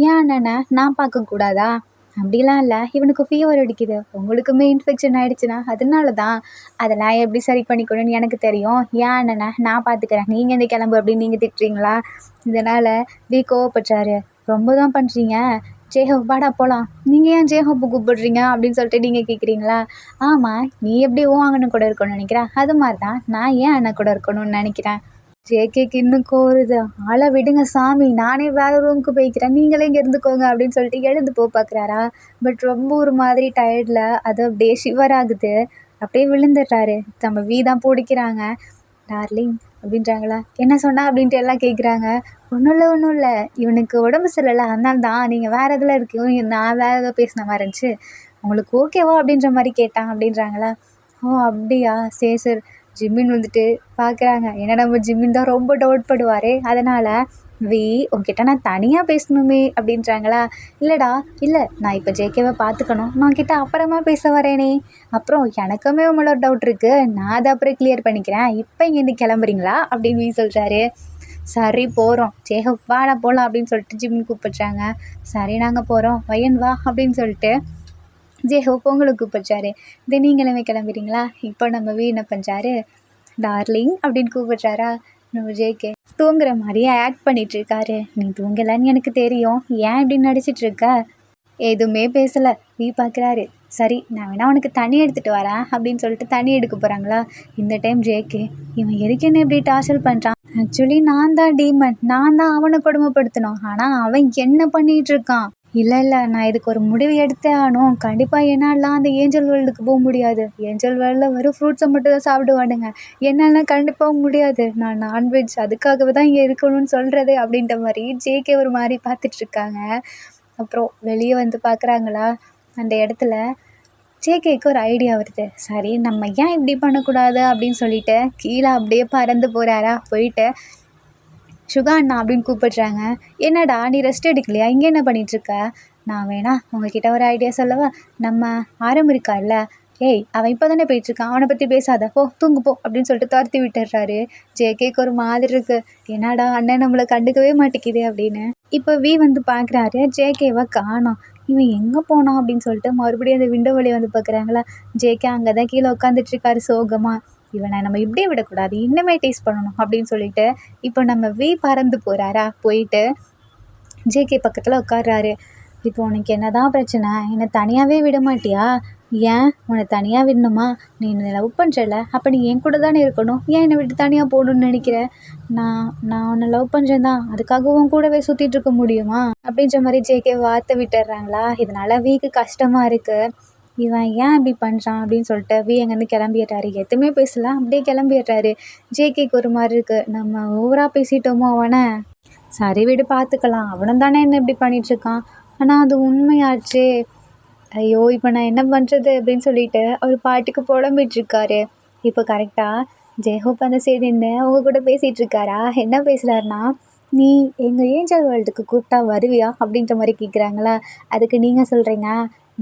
ஏன் அண்ணனை நான் பார்க்கக்கூடாதா. அப்படிலாம் இல்லை, இவனுக்கு ஃபீவர் அடிக்குது, உங்களுக்குமே இன்ஃபெக்ஷன் ஆகிடுச்சுன்னா அதனால தான். அதெல்லாம் எப்படி சரி பண்ணிக்கணும்னு எனக்கு தெரியும், ஏன் அண்ணனை நான் பார்த்துக்கிறேன், நீங்கள் இந்த கிளம்பு அப்படின்னு நீங்கள் திட்டுறீங்களா. இதனால் கோவப்படுறாரு. ரொம்ப தான் பண்ணுறீங்க. ஜேஹோப் வாடா போகலாம். நீங்கள் ஏன் ஜேஹோப்பை கூப்பிடுறீங்க அப்படின்னு சொல்லிட்டு நீங்கள் கேட்குறீங்களா. ஆமாம் நீ எப்படி அண்ணன் கூட இருக்கணும்னு நினைக்கிறேன், அது மாதிரி தான் நான் ஏன் அண்ணன் கூட இருக்கணும்னு நினைக்கிறேன். ஜேகேக்கு இன்னும் கோருது. ஆளை விடுங்க சாமி, நானே வேறு ரூமுக்கு போய்க்கிறேன், நீங்களே இங்கே இருந்துக்கோங்க அப்படின்னு சொல்லிட்டு எழுந்து பார்க்குறாரா. பட் ரொம்ப ஒரு மாதிரி டயர்டில் அது அப்படியே ஷிவர் ஆகுது. அப்படியே விழுந்துடுறாரு. நம்ம தான் பிடிக்கிறாங்க. டார்லிங் அப்படின்றாங்களா. என்ன சொன்னா அப்படின்ட்டு எல்லாம் கேட்குறாங்க. ஒன்றும் இல்லை இவனுக்கு உடம்பு சரியில்லை, அதனால தான் நீங்கள் வேறு இதில் இருக்கீங்க, நான் வேறு ஏதோ பேசின மாதிரி இருந்துச்சு, உங்களுக்கு ஓகேவா அப்படின்ற மாதிரி கேட்டான் அப்படின்றாங்களா. அப்படியா சரி. ஜிம்மின் வந்துட்டு பார்க்குறாங்க. ஏன்னா நம்ம ஜிம்மின் தான் ரொம்ப டவுட் படுவார். அதனால் உன்கிட்ட நான் தனியாக பேசணுமே அப்படின்றாங்களா. இல்லை நான் இப்போ ஜேகேவை பார்த்துக்கணும், நான் கிட்ட அப்புறமா பேச வரேனே, அப்புறம் எனக்குமே உங்களோட டவுட் இருக்குது, நான் அதை அப்புறம் கிளியர் பண்ணிக்கிறேன், இப்போ இங்கேருந்து கிளம்புறீங்களா அப்படின்னு சொல்கிறாரு. சரி போகிறோம், ஜேகப் வாடா போகலாம் அப்படின்னு சொல்லிட்டு ஜிம்மின் கூப்பிட்றாங்க. சரி நாங்கள் போகிறோம், வையன் வா அப்படின்னு சொல்லிட்டு ஜேஹோப் உங்களுக்கு கூப்பிட்றாரு. இது நீங்களுமே கிளம்புறீங்களா. இப்போ நம்ம என்ன பண்ணுறாரு, டார்லிங் அப்படின்னு கூப்பிட்றாரா. நம்ம ஜேகே தூங்குற மாதிரியே ஆக்ட் பண்ணிகிட்ருக்காரு. நீ தூங்கலைன்னு எனக்கு தெரியும், ஏன் இப்படி நடிச்சிட்ருக்க. எதுவுமே பேசலை. பார்க்குறாரு. சரி நான் வேணா உனக்கு தண்ணி எடுத்துகிட்டு வரேன் அப்படின்னு சொல்லிட்டு தண்ணி எடுக்க போகிறாங்களா. இந்த டைம் ஜேகே, இவன் எதுக்கு என்ன இப்படி டார்ச்சர் பண்ணுறான். ஆக்சுவலி நான் தான் டீமன், நான் தான் அவனை கொடுமைப்படுத்தணும், ஆனால் அவன் என்ன பண்ணிகிட்ருக்கான். இல்லை நான் இதுக்கு ஒரு முடிவு எடுத்தே ஆகணும் கண்டிப்பாக. என்னாலாம் அந்த ஏஞ்சல் வேர்ல்டுக்கு போக முடியாது. ஏஞ்சல் வேர்ல்டில் வெறும் ஃப்ரூட்ஸை மட்டும் தான் சாப்பிடுவானுங்க, என்னால் கண்டிப்பாக முடியாது. நான் நான்வெஜ், அதுக்காகவே தான் இங்கே இருக்கணும்னு சொல்கிறது அப்படின்ற மாதிரி ஜேகே ஒரு மாதிரி பார்த்துட்ருக்காங்க. அப்புறம் வெளியே வந்து பார்க்குறாங்களா. அந்த இடத்துல ஜேகேக்கு ஒரு ஐடியா வருது. சரி நம்ம ஏன் இப்படி பண்ணக்கூடாது அப்படின்னு சொல்லிட்டு கீழே அப்படியே பறந்து போகிறாரா. போயிட்டு சுகா அண்ணா அப்படின்னு கூப்பிட்றாங்க. என்னடா நீ ரெஸ்ட் எடுக்கலையா, இங்கே என்ன பண்ணிகிட்ருக்க. நான் வேணா உங்ககிட்ட ஒரு ஐடியா சொல்லவா. நம்ம இருக்கார்ல, அவன் இப்போ தானே போயிட்டுருக்கான், அவனை பற்றி பேசாத, தூங்கு போ அப்படின்னு சொல்லிட்டு துரத்தி விட்டுடுறாரு. ஜேகேக்கு ஒரு மாதிரி இருக்குது. என்னடா அண்ணன் நம்மளை கண்டுக்கவே மாட்டேங்குது அப்படின்னு. இப்போ வந்து பார்க்குறாரு. ஜேகேவை காணோம். இவன் எங்கே போனான் அப்படின்னு சொல்லிட்டு மறுபடியும் அந்த விண்டோ வழியை வந்து பார்க்குறாங்களா. ஜேகே அங்கே தான் கீழே உட்காந்துட்ருக்காரு சோகமாக. இவனை நம்ம இப்படியே விடக்கூடாது, இன்னுமே டேஸ்ட் பண்ணணும் அப்படின்னு சொல்லிட்டு இப்போ நம்ம பறந்து போகிறாரா. போயிட்டு ஜேகே பக்கத்தில் உட்கார்றாரு. இப்போ உனக்கு என்னதான் பிரச்சனை? என்னை தனியாகவே விட மாட்டியா? ஏன் உன்னை தனியாக விடணுமா? நீ என்னை லவ் பண்ணுறல, அப்போ நீ என் கூட தானே இருக்கணும். ஏன் என்னை விட்டு தனியாக போகணுன்னு நினைக்கிற? நான் உன்னை லவ் பண்ணுறேன் தான், அதுக்காக உன் கூடவே சுற்றிட்டு இருக்க முடியுமா? அப்படின்ற மாதிரி ஜேகே வார்த்தை விட்டுடுறாங்களா. இதனால வீக்கு கஷ்டமாக இருக்குது. இவன் ஏன் இப்படி பண்ணுறான் அப்படின்னு சொல்லிட்டு அங்கேருந்து கிளம்பிடுறாரு. எதுவுமே பேசல, அப்படியே கிளம்பிடுறாரு. ஜேகேக்கு ஒரு மாதிரி இருக்குது, நம்ம ஓவராக பேசிட்டோமோ அவனை. சரி விடு, பார்த்துக்கலாம். அவனும் தானே என்ன இப்படி பண்ணிகிட்ருக்கான். ஆனால் அது உண்மையாச்சே. ஐயோ, இப்போ நான் என்ன பண்ணுறது அப்படின்னு சொல்லிட்டு அவர் பாட்டுக்கு புலம்பிகிட்ருக்காரு. இப்போ கரெக்டாக ஜெயஹோப் அந்த சைடு நின்று அவங்க கூட பேசிகிட்டு இருக்காரா. என்ன பேசுகிறாருன்னா, நீ எங்கள் ஏஞ்சல் வேர்ல்டுக்கு கூப்பிட்டா வருவியா அப்படின்ற மாதிரி கேட்குறாங்களா. அதுக்கு நீங்கள் சொல்கிறீங்க,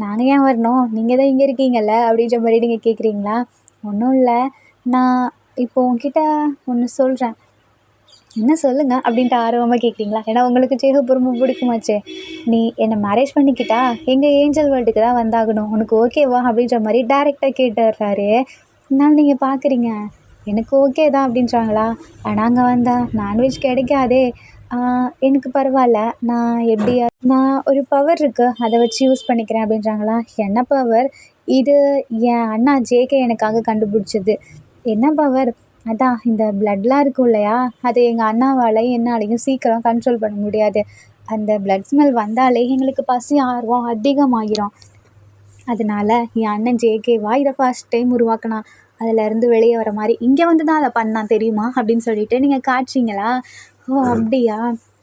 நாங்கள் ஏன் வரணும், நீங்கள் தான் இங்கே இருக்கீங்கல்ல அப்படின்ற மாதிரி நீங்கள் கேட்குறீங்களா. ஒன்றும் இல்லை, நான் இப்போ உங்ககிட்ட ஒன்று சொல்கிறேன், என்ன சொல்லுங்க அப்படின்ட்டு ஆர்வமாக கேட்குறீங்களா. ஏன்னா உங்களுக்கு ஜெயஹோப் ரொம்ப பிடிக்குமாச்சே. நீ என்னை மேரேஜ் பண்ணிக்கிட்டா எங்கள் ஏஞ்சல் வேர்ல்டுக்கு தான் வந்தாகணும், உனக்கு ஓகேவா அப்படின்ற மாதிரி டேரெக்டாக கேட்டுடுறாரு. அதனால் நீங்கள் பார்க்குறீங்க, எனக்கு ஓகே தான் அப்படின்றாங்களா. ஆனால் அங்கே வந்தால் நான்வெஜ் கிடைக்காதே. எனக்கு பரவாயில்ல, நான் ஒரு பவர் இருக்குது, அதை வச்சு யூஸ் பண்ணிக்கிறேன் அப்படின்றாங்களா. என்ன பவர்? இது என் அண்ணா ஜேகே எனக்காக கண்டுபிடிச்சது. என்ன பவர்? அதான் இந்த பிளட்லாம் இருக்கும் இல்லையா, அது எங்கள் அண்ணாவால் என்னாலையும் சீக்கிரம் கண்ட்ரோல் பண்ண முடியாது. அந்த பிளட் ஸ்மெல் வந்தாலே எங்களுக்கு பசி ஆர்வம் அதிகமாகிரும். அதனால என் அண்ணன் ஜேகேவா இதை ஃபர்ஸ்ட் டைம் உருவாக்கினான். அதிலேருந்து வெளியே வர மாதிரி இங்கே வந்து தான் அதை பண்ணான் தெரியுமா அப்படின்னு சொல்லிட்டு நீங்கள் காட்டுறீங்களா. ஓ அப்படியா,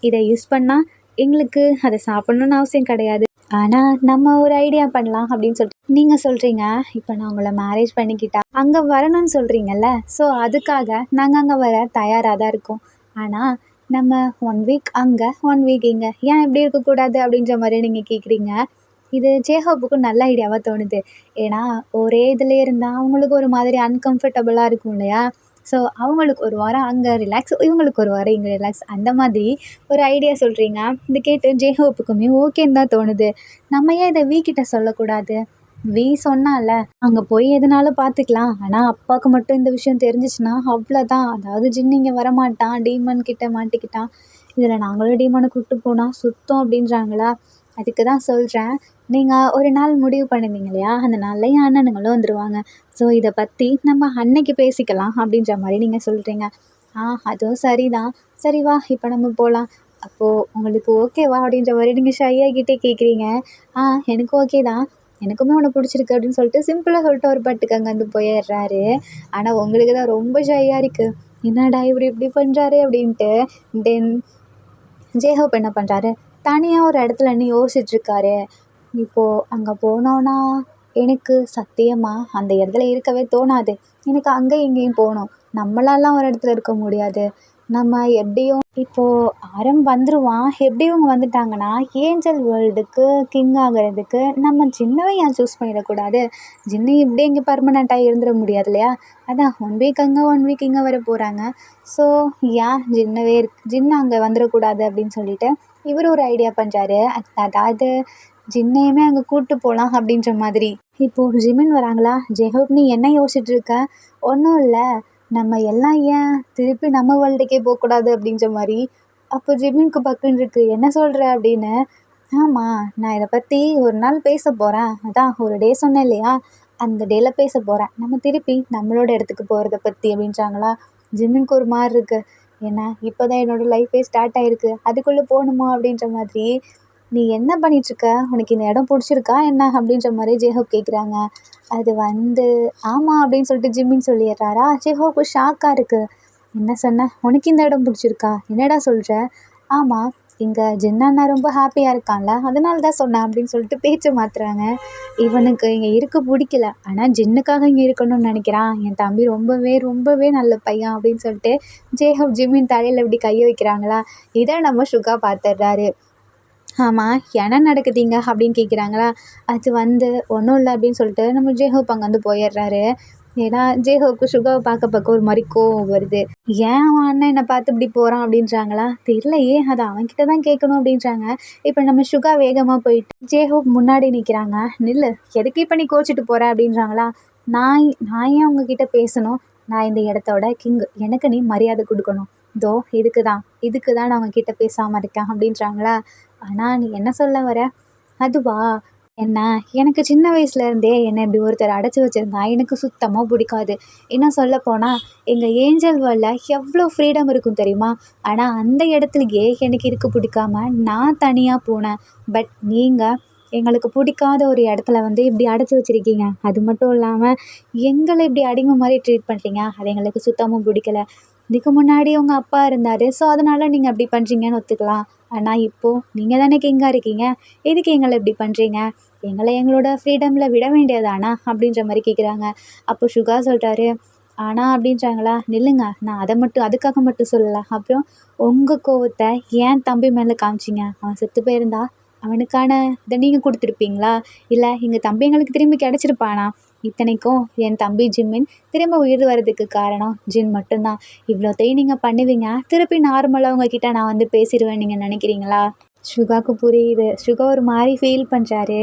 இதை யூஸ் பண்ணால் எங்களுக்கு அதை சாப்பிட்ணுன்னு அவசியம் கிடையாது. ஆனால் நம்ம ஒரு ஐடியா பண்ணலாம் அப்படின்னு சொல்லிட்டு நீங்கள் சொல்கிறீங்க. இப்போ நான் உங்களை மேரேஜ் பண்ணிக்கிட்டா அங்கே வரணும்னு சொல்கிறீங்கல்ல, ஸோ அதுக்காக நாங்கள் அங்கே வர தயாராக தான் இருக்கோம். ஆனால் நம்ம 1 வீக் அங்கே 1 வீக் இங்கே ஏன் இப்படி இருக்கக்கூடாது அப்படின்ற மாதிரி நீங்கள் கேட்குறீங்க. இது ஜேஹோப்புக்கும் நல்ல ஐடியாவாக தோணுது. ஏன்னா ஒரே இதில் இருந்தால் அவங்களுக்கு ஒரு மாதிரி அன்கம்ஃபர்டபுளாக இருக்கும் இல்லையா. ஸோ அவங்களுக்கு ஒரு வாரம் அங்கே ரிலாக்ஸ், இவங்களுக்கு ஒரு வாரம் இங்கே ரிலாக்ஸ், அந்த மாதிரி ஒரு ஐடியா சொல்கிறீங்க. இது கேட்டு ஜேஹோப்புக்குமே ஓகேன்னு தான் தோணுது. நம்ம ஏன் இதை வீக்கிட்ட சொல்லக்கூடாது? சொன்னால அங்கே போய் எதுனாலும் பார்த்துக்கலாம். ஆனால் அப்பாவுக்கு மட்டும் இந்த விஷயம் தெரிஞ்சிச்சுன்னா அவ்வளோதான். அதாவது ஜின் இங்கே வரமாட்டான், டீமன் கிட்ட மாட்டிக்கிட்டான். இதில் நாங்களும் டீமனை கூப்பிட்டு போனால் சுத்தம் அப்படின்றாங்களா. அதுக்கு தான் சொல்கிறேன், நீங்கள் ஒரு நாள் முடிவு பண்ணிருந்தீங்க இல்லையா, அந்த நாளில் என் அண்ணனுங்களும் வந்துடுவாங்க. ஸோ இதை பற்றி நம்ம அன்னைக்கு பேசிக்கலாம் அப்படின்ற மாதிரி நீங்கள் சொல்கிறீங்க. அதுவும் சரிதான். சரி வா, இப்போ நம்ம போகலாம். அப்போது உங்களுக்கு ஓகேவா அப்படின்ற மாதிரி நீங்கள் ஷையாகிட்டே கேட்குறீங்க. எனக்கு ஓகே தான், எனக்குமே உன்னை பிடிச்சிருக்கு அப்படின்னு சொல்லிட்டு சிம்பிளாக சொல்லிட்டு ஒரு பட்டுக்கு அங்கேருந்து போயிடுறாரு. ஆனால் உங்களுக்கு தான் ரொம்ப ஷையாக இருக்குது. என்னடா இப்படி பண்ணுறாரு அப்படின்ட்டு. தென் ஜேஹோப் என்ன பண்ணுறாரு, தனியாக ஒரு இடத்துல நின்று யோசிச்சுட்ருக்காரு. இப்போது அங்கே போனோன்னா எனக்கு சத்தியமாக அந்த இடத்துல இருக்கவே தோணாது. எனக்கு அங்கே இங்கேயும் போகணும். நம்மளாலாம் ஒரு இடத்துல இருக்க முடியாது. நம்ம எப்படியும் இப்போது ஆரம் வந்துடுவான். எப்படி இவங்க வந்துட்டாங்கன்னா ஏஞ்சல் வேர்ல்டுக்கு கிங் ஆகிறதுக்கு நம்ம ஜின்னவை ஏன் சூஸ் பண்ணிடக்கூடாது? ஜின்னு இப்படி இங்கே பர்மனெண்ட்டாக இருந்துட முடியாது இல்லையா. அதான் 1 வீக் அங்கே 1 வீக் இங்கே வர போகிறாங்க. ஸோ ஏன் ஜின்னு அங்கே வந்துடக்கூடாது அப்படின்னு சொல்லிட்டு இவர் ஒரு ஐடியா பண்ணுறாரு. அதாவது ஜின்னையுமே அங்கே கூப்பிட்டு போகலாம் அப்படின்ற மாதிரி. இப்போது ஜிமின் வராங்களா. ஜெஹோப் நீ என்ன யோசிச்சுட்டு இருக்க? ஒன்றும் இல்லை, நம்ம எல்லாம் ஏன் திருப்பி நம்ம வேர்ல்டுக்கே போகக்கூடாது அப்படின்ற மாதிரி. அப்போ ஜிமினுக்கு பக்குன்னு இருக்குது, என்ன சொல்கிற அப்படின்னு. ஆமாம், நான் இதை பற்றி ஒரு நாள் பேச போகிறேன். அதான் ஒரு டே சொன்னேன் இல்லையா, அந்த டேயில் பேச போகிறேன். நம்ம திருப்பி நம்மளோட இடத்துக்கு போகிறத பற்றி அப்படின்றாங்களா. ஜிமினுக்கு ஒரு மாதிரி இருக்குது. ஏன்னா இப்போ தான் என்னோடய லைஃபே ஸ்டார்ட் ஆகிருக்கு, அதுக்குள்ளே போகணுமா அப்படின்ற மாதிரி. நீ என்ன பண்ணிகிட்ருக்க? உனக்கு இந்த இடம் பிடிச்சிருக்கா என்ன அப்படின்ற மாதிரி ஜேஹோப் கேட்குறாங்க. அது ஆமாம் அப்படின்னு சொல்லிட்டு ஜிம்மின்னு சொல்லிடுறாரா. ஜேஹோப்பு ஷாக்காக இருக்குது. என்ன சொன்ன? உனக்கு இந்த இடம் பிடிச்சிருக்கா? என்னடா சொல்கிற? ஆமாம், இங்கே ஜின்னா ரொம்ப ஹாப்பியாக இருக்கான்ல, அதனால தான் சொன்னேன் அப்படின்னு சொல்லிட்டு பேச்சை மாற்றுறாங்க. இவனுக்கு இங்கே இருக்க பிடிக்கல, ஆனால் ஜின்னுக்காக இங்கே இருக்கணும்னு நினைக்கிறான். என் தம்பி ரொம்பவே ரொம்பவே நல்ல பையன் அப்படின்னு சொல்லிட்டு ஜேஹோப் ஜிம்மின் தலையில் இப்படி கையை வைக்கிறாங்களா. இதை நம்ம சுகா பார்த்துடுறாரு. ஆமாம், என்ன நடக்குதுங்க அப்படின்னு கேட்குறாங்களா. அது ஒன்றும் இல்லை அப்படின்னு சொல்லிட்டு நம்ம ஜேஹோப் அங்கே போயிடுறாரு. ஏன்னா ஜேஹோப்புக்கு சுகாவை பார்க்க ஒரு மாதிரி கோவம் வருது. ஏன் அவன் அண்ணன் என்னை பார்த்து இப்படி போகிறான் அப்படின்றாங்களா. தெரியலையே, அதை அவன்கிட்ட தான் கேட்கணும் அப்படின்றாங்க. இப்போ நம்ம சுகா வேகமாக போயிட்டு ஜேஹோப் முன்னாடி நிற்கிறாங்க. நில்லு, எதுக்கு இப்போ நீ கோச்சிட்டு போகிற அப்படின்றாங்களா. நான் ஏன் உங்ககிட்ட பேசணும்? நான் இந்த இடத்தோட கிங், எனக்கு நீ மரியாதை கொடுக்கணும். இதுக்கு தான் நான் உங்ககிட்ட பேசாமல் இருக்கேன் அப்படின்றாங்களா. ஆனால் நீ என்ன சொல்ல வர? அதுவா? என்ன, எனக்கு சின்ன வயசுலேருந்தே என்னை இப்படி ஒருத்தர் அடைச்சி வச்சிருந்தா எனக்கு சுத்தமாக பிடிக்காது. இன்னும் சொல்லப்போனால் எங்கள் ஏஞ்சல் வேர்ல்டில் எவ்வளோ ஃப்ரீடம் இருக்கும் தெரியுமா? ஆனால் அந்த இடத்துலயே எனக்கு இருக்க பிடிக்காம நான் தனியாக போனேன். பட் நீங்கள் எங்களுக்கு பிடிக்காத ஒரு இடத்துல வந்து இப்படி அடைச்சி வச்சிருக்கீங்க. அது மட்டும் இல்லாமல் எங்களை இப்படி அடிமை மாதிரி ட்ரீட் பண்ணுறீங்க. அது எங்களுக்கு சுத்தமாக பிடிக்கல. இதுக்கு முன்னாடி உங்கள் அப்பா இருந்தார், ஸோ அதனால் நீங்கள் அப்படி பண்ணுறீங்கன்னு ஒத்துக்கலாம். ஆனால் இப்போது நீங்கள் தானே கிங்காக இருக்கீங்க, எதுக்கு எங்களை இப்படி பண்ணுறீங்க? எங்களை எங்களோட ஃப்ரீடமில் விட வேண்டியதானா அப்படின்ற மாதிரி கேட்குறாங்க. அப்போ சுகா சொல்கிறாரு, ஆனால் அப்படின்றாங்களா, நில்லுங்க, நான் அதுக்காக மட்டும் சொல்லலை. அப்புறம் உங்கள் கோவத்தை ஏன் தம்பி மேலே காமிச்சிங்க? அவன் செத்து போயிருந்தா அவனுக்கான இதை நீங்கள் கொடுத்துருப்பீங்களா? இல்லை எங்கள் தம்பி எங்களுக்கு திரும்பி கிடச்சிருப்பானா? இத்தனைக்கும் என் தம்பி ஜிம்மின் திரும்ப உயிர் வர்றதுக்கு காரணம் ஜின் மட்டும்தான். இவ்வளோத்தையும் நீங்கள் பண்ணுவீங்க, திருப்பி நார்மலாக உங்ககிட்ட நான் வந்து பேசிடுவேன் நீங்கள் நினைக்கிறீங்களா? சுகாவுக்கு புரியுது. சுகா ஒரு மாதிரி ஃபீல் பண்ணுறாரு.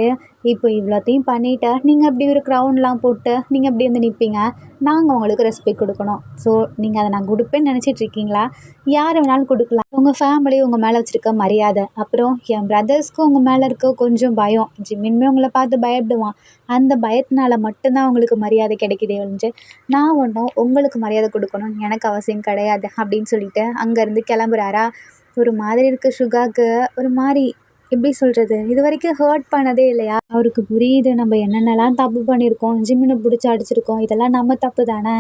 இப்போ இவ்வளோத்தையும் பண்ணிவிட்டு நீங்கள் அப்படி ஒரு க்ரௌன்லாம் போட்டு நீங்கள் அப்படி வந்து நிற்பீங்க, நாங்கள் உங்களுக்கு ரெஸ்பெக்ட் கொடுக்கணும். ஸோ நீங்கள் அதை நான் கொடுப்பேன்னு நினச்சிட்ருக்கீங்களா? யார் வேணாலும் கொடுக்கலாம். உங்கள் ஃபேமிலி உங்கள் மேலே வச்சுருக்க மரியாதை, அப்புறம் என் பிரதர்ஸ்க்கும் உங்கள் மேலே இருக்க கொஞ்சம் பயம். ஜிம்மின்மே உங்களை பார்த்து பயப்படுவான். அந்த பயத்தினால மட்டும்தான் உங்களுக்கு மரியாதை கிடைக்குதே ஒழிஞ்சு நான் ஒன்றும் உங்களுக்கு மரியாதை கொடுக்கணும்னு எனக்கு அவசியம் கிடையாது அப்படின்னு சொல்லிட்டு அங்கேருந்து கிளம்புறாரா? ஒரு மாதிரி இருக்குது சுகாவுக்கு. ஒரு மாதிரி எப்படி சொல்கிறது, இது வரைக்கும் ஹர்ட் பண்ணதே இல்லையா? அவருக்கு புரியுது நம்ம என்னென்னலாம் தப்பு பண்ணியிருக்கோம், ஜிம்மினை பிடிச்சி அடிச்சிருக்கோம், இதெல்லாம் நம்ம தப்பு தானே,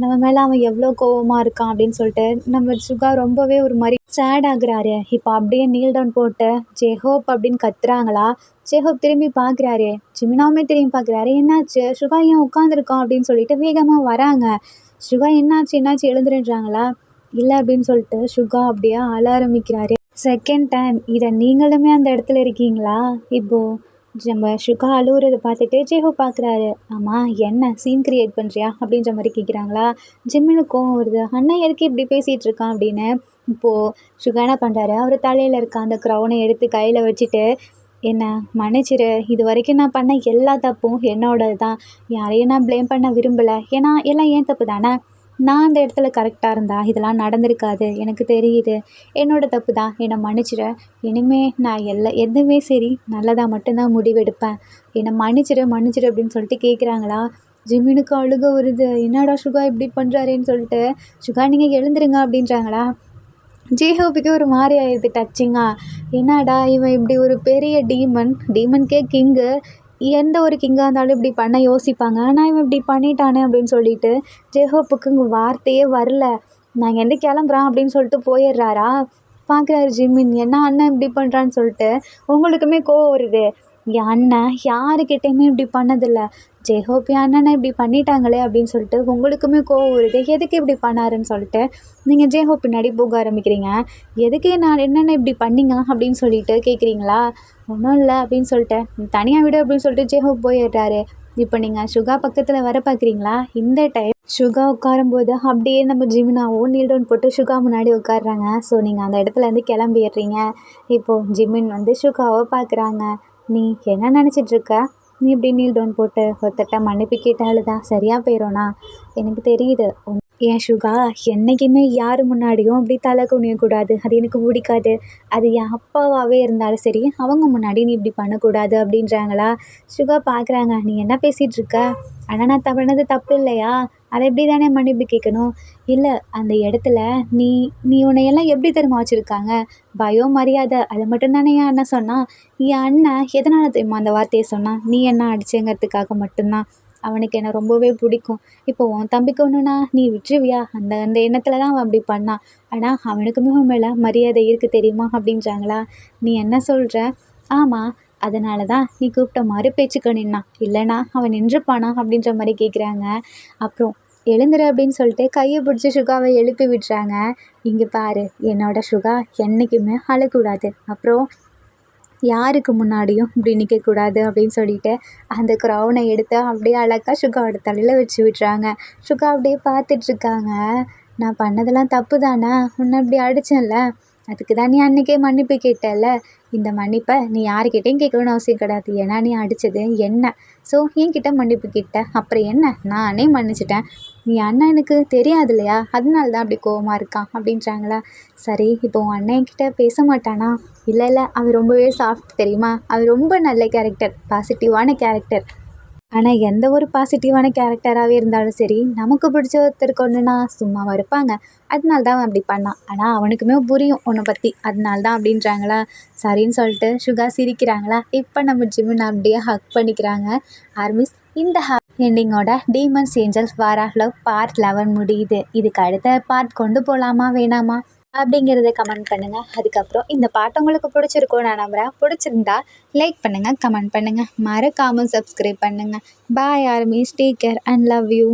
நம்ம மேலே அவன் எவ்வளோ கோவமாக இருக்கான் அப்படின்னு சொல்லிட்டு நம்ம சுகா ரொம்பவே ஒரு மாதிரி சேட் ஆகுறாரு. இப்போ அப்படியே நீல் டவுன் போட்டு ஜெஹோப் அப்படின்னு கத்துறாங்களா? ஜெஹோப் திரும்பி பார்க்குறாரு, ஜிமினாவுமே திரும்பி பார்க்குறாரு. என்னாச்சு சுகா ஏன் உட்காந்துருக்கோம் அப்படின்னு சொல்லிட்டு வேகமாக வராங்க. சுகா என்னாச்சு எழுந்துருன்றாங்களா? இல்லை அப்படின்னு சொல்லிட்டு சுகா அப்படியே அழ ஆரம்பிக்கிறாரு. செகண்ட் டைம் இதை நீங்களுமே அந்த இடத்துல இருக்கீங்களா? இப்போது நம்ம சுகா அழுகுறதை பார்த்துட்டு ஜெஹோ பார்க்குறாரு. ஆமாம், என்ன சீன் க்ரியேட் பண்ணுறியா அப்படின்ற மாதிரி கேட்குறாங்களா? ஜிம்மினுக்கு கோவம் வருது. அண்ணன் எதுக்கு இப்படி பேசிகிட்டு இருக்கான் அப்படின்னு. இப்போது சுகா என்ன பண்ணுறாரு, அவர் தலையில் இருக்க அந்த க்ரௌனை எடுத்து கையில் வச்சுட்டு, என்ன மன்னிச்சிரு, இது வரைக்கும் நான் பண்ண எல்லா தப்பும் என்னோடது தான், யாரையும் நான் ப்ளேம் பண்ண விரும்பலை. ஏன்னா எல்லாம் ஏன் தப்பு தானே, நான் அந்த இடத்துல கரெக்டாக இருந்தா இதெல்லாம் நடந்திருக்காது, எனக்கு தெரியுது, என்னோட தப்பு தான், என்னை மன்னிச்சிடு. இனிமே நான் எதுவுமே சரி நல்லதாக மட்டும்தான் முடிவெடுப்பேன், என்னை மன்னிச்சிடு அப்படின்னு சொல்லிட்டு கேட்குறாங்களா? ஜிம்மினுக்கு அழுக வருது. என்னடா சுகா இப்படி பண்ணுறாருன்னு சொல்லிட்டு, சுகா நீங்கள் எழுந்துருங்க அப்படின்றாங்களா? ஜேஹோபிக்கு ஒரு மாதிரி ஆயிடுது டச்சிங்காக. என்னடா இவன் இப்படி ஒரு பெரிய டீமன்கே கிங்கு, எந்த ஒரு கிங்காக இருந்தாலும் இப்படி பண்ண யோசிப்பாங்க, ஆனால் இவன் இப்படி பண்ணிட்டானே அப்படின்னு சொல்லிட்டு ஜெஹோப்புக்கு இங்கே வார்த்தையே வரல. நான் இங்கேருந்து கிளம்புறான் அப்படின்னு சொல்லிட்டு போயிடுறாரா? பார்க்குறாரு ஜிம்மின், என்ன அண்ணன் இப்படி பண்ணுறான்னு சொல்லிட்டு உங்களுக்குமே கோவம் வருது. என் அண்ணன் யாருக்கிட்டையுமே இப்படி பண்ணதில்லை, ஜெஹோப் என் அண்ணனை இப்படி பண்ணிட்டாங்களே அப்படின்னு சொல்லிட்டு உங்களுக்குமே கோவம் வருது. எதுக்கு இப்படி பண்ணாருன்னு சொல்லிட்டு நீங்கள் ஜெஹோப் பின்னாடி போக ஆரம்பிக்கிறீங்க. எதுக்கு நான் என்னென்ன இப்படி பண்ணிங்க அப்படின்னு சொல்லிட்டு கேட்குறீங்களா? ஒன்றும் இல்லை அப்படின்னு சொல்லிட்டு தனியாக விடு அப்படின்னு சொல்லிட்டு ஜெஹோப் போயிடுறாரு. இப்போ நீங்கள் சுகா பக்கத்தில் வர பார்க்குறீங்களா? இந்த டைம் சுகா உட்காரும்போது அப்படியே நம்ம ஜிமினாவும் நீல் டவுன் போட்டு சுகா முன்னாடி உட்காடுறாங்க. ஸோ நீங்கள் அந்த இடத்துலேருந்து கிளம்பிடுறீங்க. இப்போது ஜிமின் வந்து சுகாவை பார்க்குறாங்க. நீ என்ன நினச்சிட்ருக்க? நீ இப்படி நீல் டவுன் போட்டு ஒருத்தட்ட மன்னிப்பு கேட்டாலும் சரியாக போயிடும்னா? எனக்கு தெரியுது. ஏன் சுகா, என்றைக்குமே யார் முன்னாடியும் அப்படி தலை குனியக்கூடாது, அது எனக்கு பிடிக்காது. அது என் அப்பாவாகவே இருந்தாலும் சரி, அவங்க முன்னாடி நீ இப்படி பண்ணக்கூடாது அப்படின்றாங்களா? சுகா பார்க்குறாங்க, நீ என்ன பேசிகிட்ருக்க? ஆனால் நான் பண்ணது தப்பு இல்லையா? அதை எப்படி தானே மன்னிப்பு கேட்கணும்? இல்லை, அந்த இடத்துல நீ நீ உன்னையெல்லாம் எப்படி தெரியுமா வச்சுருக்காங்க? பயம் மரியாதை அது மட்டும்தானே என் அண்ணன் சொன்னான். என் அண்ணன் எதனால் தெரியுமா அந்த வார்த்தையை சொன்னான்? நீ என்ன அடிச்சேங்கிறதுக்காக மட்டும்தான். அவனுக்கு என்னை ரொம்பவே பிடிக்கும். இப்போ உன் தம்பிக்கு ஒன்றுனா நீ விட்டுருவியா? அந்த அந்த எண்ணத்தில் தான் அவன் அப்படி பண்ணான். ஆனால் அவனுக்குமே உன் மேலே மரியாதை இருக்குது தெரியுமா அப்படின்றாங்களா? நீ என்ன சொல்கிற? ஆமாம், அதனால தான் நீ கூப்பிட்ட மாதிரி பேச்சுக்க நின்னான், இல்லைனா அவன் நின்றுப்பானா அப்படின்ற மாதிரி கேட்குறாங்க. அப்புறம் எழுந்துரு அப்படின்னு சொல்லிட்டு கையை பிடிச்சி சுகாவை எழுப்பி விட்டுறாங்க. இங்கே பாரு, என்னோட சுகா என்றைக்குமே அழக்கூடாது, அப்புறம் யாருக்கு முன்னாடியும் இப்படி நிற்கக்கூடாது அப்படின்னு சொல்லிட்டு அந்த க்ரௌனை எடுத்து அப்படியே அழகாக சுகாவோட தலையில் வச்சு விட்டுறாங்க. சுகா அப்படியே பார்த்துட்ருக்காங்க. நான் பண்ணதெல்லாம் தப்பு தானே, உன்னை இப்படி அடித்தேன்ல, அதுக்கு தான் நீ அன்றைக்கே மன்னிப்பு கேட்டல. இந்த மன்னிப்பை நீ யாருக்கிட்டையும் கேட்கணும்னு அவசியம் கிடையாது, ஏன்னா நீ அடித்தது என்ன. ஸோ என்கிட்ட மன்னிப்பு கேட்ட, அப்புறம் என்ன, நானே மன்னிச்சிட்டேன். நீ அண்ணன் எனக்கு தெரியாது இல்லையா, அதனால தான் அப்படி கோவமாக இருக்கான் அப்படின்றாங்களா. சரி, இப்போ உன் அண்ணன் என்கிட்ட பேச மாட்டானா? இல்லை இல்லை, அவர் ரொம்பவே சாஃப்ட் தெரியுமா, அவர் ரொம்ப நல்ல கேரக்டர், பாசிட்டிவான கேரக்டர். ஆனால் எந்த ஒரு பாசிட்டிவான கேரக்டராகவே இருந்தாலும் சரி, நமக்கு பிடிச்ச ஒருத்தருக்கு ஒன்றுனா சும்மாவா இருப்பாங்க. அதனால தான் அவன் அப்படி பண்ணான். ஆனால் அவனுக்குமே புரியும் உன்னை பற்றி, அதனால தான் அப்படின்றாங்களா. சரின்னு சொல்லிட்டு சுகா சிரிக்கிறாங்களா. இப்போ நம்ம ஜிமின் அப்படியே ஹக் பண்ணிக்கிறாங்க. ஆர்மிஸ், இந்த எண்டிங்கோட demons angels war of love part 11 முடியுது. இதுக்கு அடுத்த பார்ட் கொண்டு போகலாமா வேணாமா அப்படிங்கிறத கமெண்ட் பண்ணுங்கள். அதுக்கப்புறம் இந்த பாட்டு உங்களுக்கு பிடிச்சிருக்கோம் நான் நம்புகிறேன். பிடிச்சிருந்தா லைக் பண்ணுங்கள், கமெண்ட் பண்ணுங்கள், மறக்காமல் சப்ஸ்கிரைப் பண்ணுங்கள். Bye armies, take care and love you.